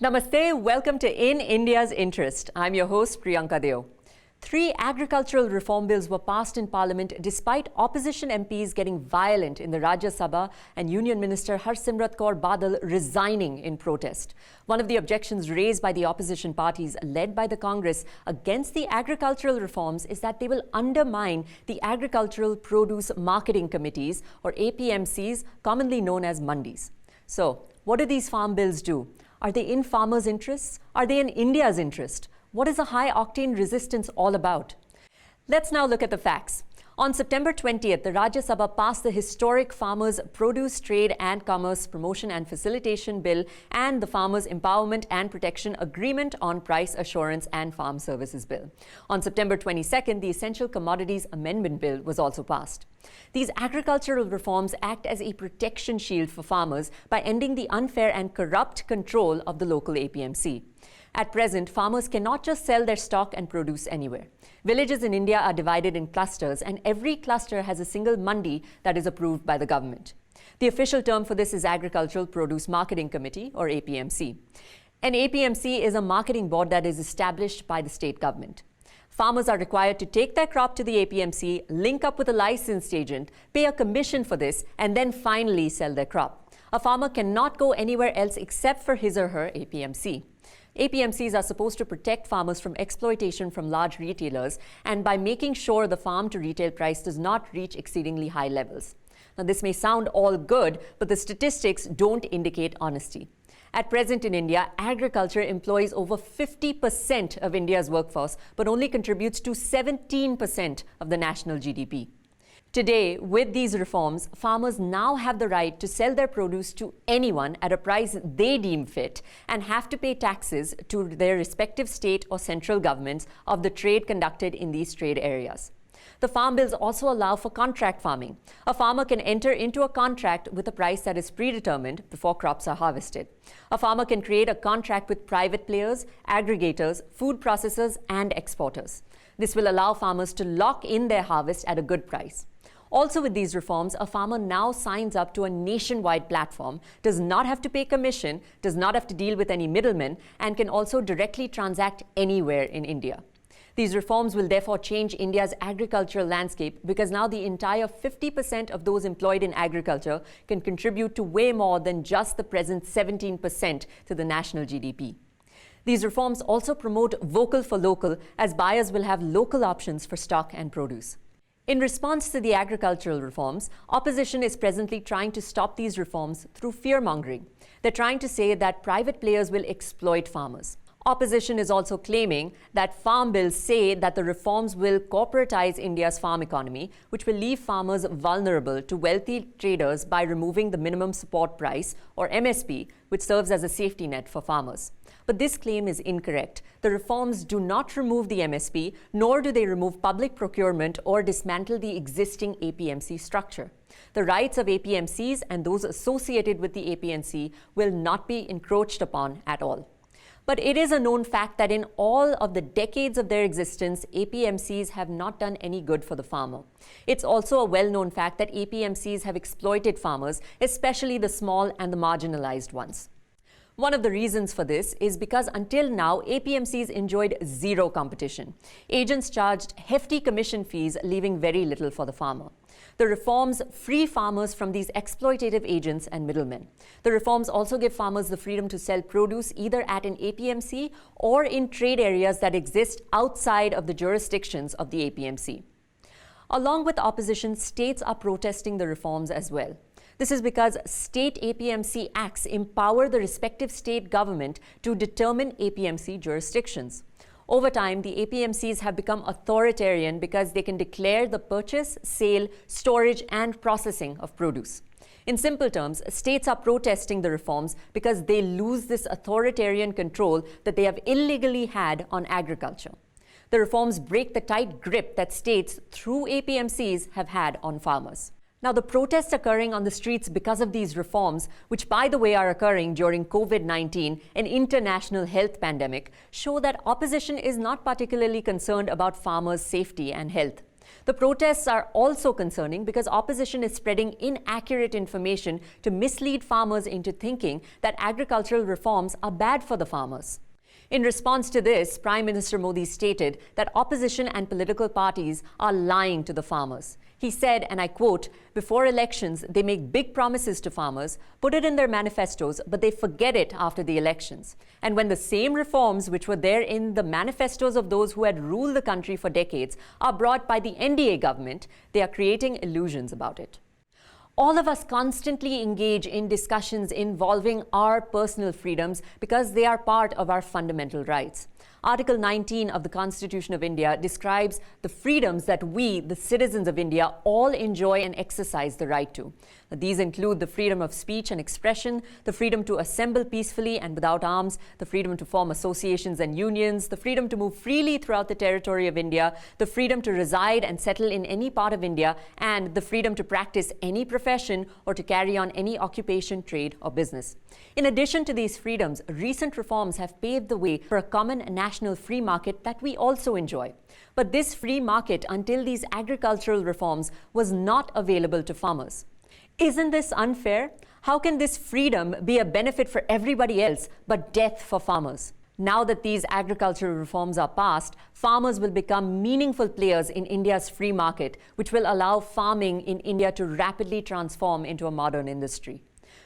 Namaste, welcome to In India's Interest. I'm your host, Priyanka Deo. 3 agricultural reform bills were passed in Parliament despite opposition MPs getting violent in the Rajya Sabha and Union Minister Harsimrat Kaur Badal resigning in protest. One of the objections raised by the opposition parties led by the Congress against the agricultural reforms is that they will undermine the Agricultural Produce Marketing Committees, or APMCs, commonly known as mandis. So, what do these farm bills do? Are they in farmers' interests? Are they in India's interest? What is the high-octane resistance all about? Let's now look at the facts. On September 20th, the Rajya Sabha passed the historic Farmers' Produce Trade and Commerce Promotion and Facilitation Bill and the Farmers' Empowerment and Protection Agreement on Price Assurance and Farm Services Bill. On September 22nd, the Essential Commodities Amendment Bill was also passed. These agricultural reforms act as a protection shield for farmers by ending the unfair and corrupt control of the local APMC. At present, farmers cannot just sell their stock and produce anywhere. Villages in India are divided in clusters, and every cluster has a single mandi that is approved by the government. The official term for this is Agricultural Produce Marketing Committee, or APMC. An APMC is a marketing board that is established by the state government. Farmers are required to take their crop to the APMC, link up with a licensed agent, pay a commission for this, and then finally sell their crop. A farmer cannot go anywhere else except for his or her APMC. APMCs are supposed to protect farmers from exploitation from large retailers and by making sure the farm to retail price does not reach exceedingly high levels. Now, this may sound all good, but the statistics don't indicate honesty. At present in India, agriculture employs over 50% of India's workforce, but only contributes to 17% of the national GDP. Today, with these reforms, farmers now have the right to sell their produce to anyone at a price they deem fit and have to pay taxes to their respective state or central governments of the trade conducted in these trade areas. The farm bills also allow for contract farming. A farmer can enter into a contract with a price that is predetermined before crops are harvested. A farmer can create a contract with private players, aggregators, food processors, and exporters. This will allow farmers to lock in their harvest at a good price. Also with these reforms, a farmer now signs up to a nationwide platform, does not have to pay commission, does not have to deal with any middlemen, and can also directly transact anywhere in India. These reforms will therefore change India's agricultural landscape because now the entire 50% of those employed in agriculture can contribute to way more than just the present 17% to the national GDP. These reforms also promote vocal for local, as buyers will have local options for stock and produce. In response to the agricultural reforms, opposition is presently trying to stop these reforms through fear-mongering. They're trying to say that private players will exploit farmers. Opposition is also claiming that farm bills say that the reforms will corporatize India's farm economy, which will leave farmers vulnerable to wealthy traders by removing the minimum support price, or MSP, which serves as a safety net for farmers. But this claim is incorrect. The reforms do not remove the MSP, nor do they remove public procurement or dismantle the existing APMC structure. The rights of APMCs and those associated with the APMC will not be encroached upon at all. But it is a known fact that in all of the decades of their existence, APMCs have not done any good for the farmer. It's also a well-known fact that APMCs have exploited farmers, especially the small and the marginalized ones. One of the reasons for this is because until now, APMCs enjoyed zero competition. Agents charged hefty commission fees, leaving very little for the farmer. The reforms free farmers from these exploitative agents and middlemen. The reforms also give farmers the freedom to sell produce either at an APMC or in trade areas that exist outside of the jurisdictions of the APMC. Along with opposition, states are protesting the reforms as well. This is because state APMC acts empower the respective state government to determine APMC jurisdictions. Over time, the APMCs have become authoritarian because they can declare the purchase, sale, storage, and processing of produce. In simple terms, states are protesting the reforms because they lose this authoritarian control that they have illegally had on agriculture. The reforms break the tight grip that states, through APMCs, have had on farmers. Now, the protests occurring on the streets because of these reforms, which by the way are occurring during COVID-19, an international health pandemic, show that opposition is not particularly concerned about farmers' safety and health. The protests are also concerning because opposition is spreading inaccurate information to mislead farmers into thinking that agricultural reforms are bad for the farmers. In response to this, Prime Minister Modi stated that opposition and political parties are lying to the farmers. He said, and I quote, "Before elections, they make big promises to farmers, put it in their manifestos, but they forget it after the elections. And when the same reforms which were there in the manifestos of those who had ruled the country for decades are brought by the NDA government, they are creating illusions about it." All of us constantly engage in discussions involving our personal freedoms because they are part of our fundamental rights. Article 19 of the Constitution of India describes the freedoms that we, the citizens of India, all enjoy and exercise the right to. These include the freedom of speech and expression, the freedom to assemble peacefully and without arms, the freedom to form associations and unions, the freedom to move freely throughout the territory of India, the freedom to reside and settle in any part of India, and the freedom to practice any profession or to carry on any occupation, trade, or business. In addition to these freedoms, recent reforms have paved the way for a common national free market that we also enjoy. But this free market, until these agricultural reforms, was not available to farmers. Isn't this unfair? How can this freedom be a benefit for everybody else but death for farmers? Now that these agricultural reforms are passed, farmers will become meaningful players in India's free market, which will allow farming in India to rapidly transform into a modern industry.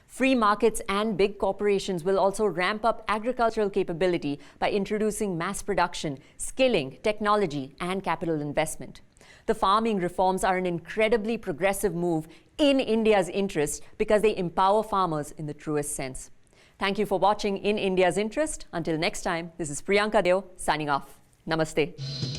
Free markets and big corporations will also ramp up agricultural capability by introducing mass production, skilling, technology, and capital investment. The farming reforms are an incredibly progressive move in India's interest because they empower farmers in the truest sense. Thank you for watching In India's Interest. Until next time, this is Priyanka Deo signing off. Namaste.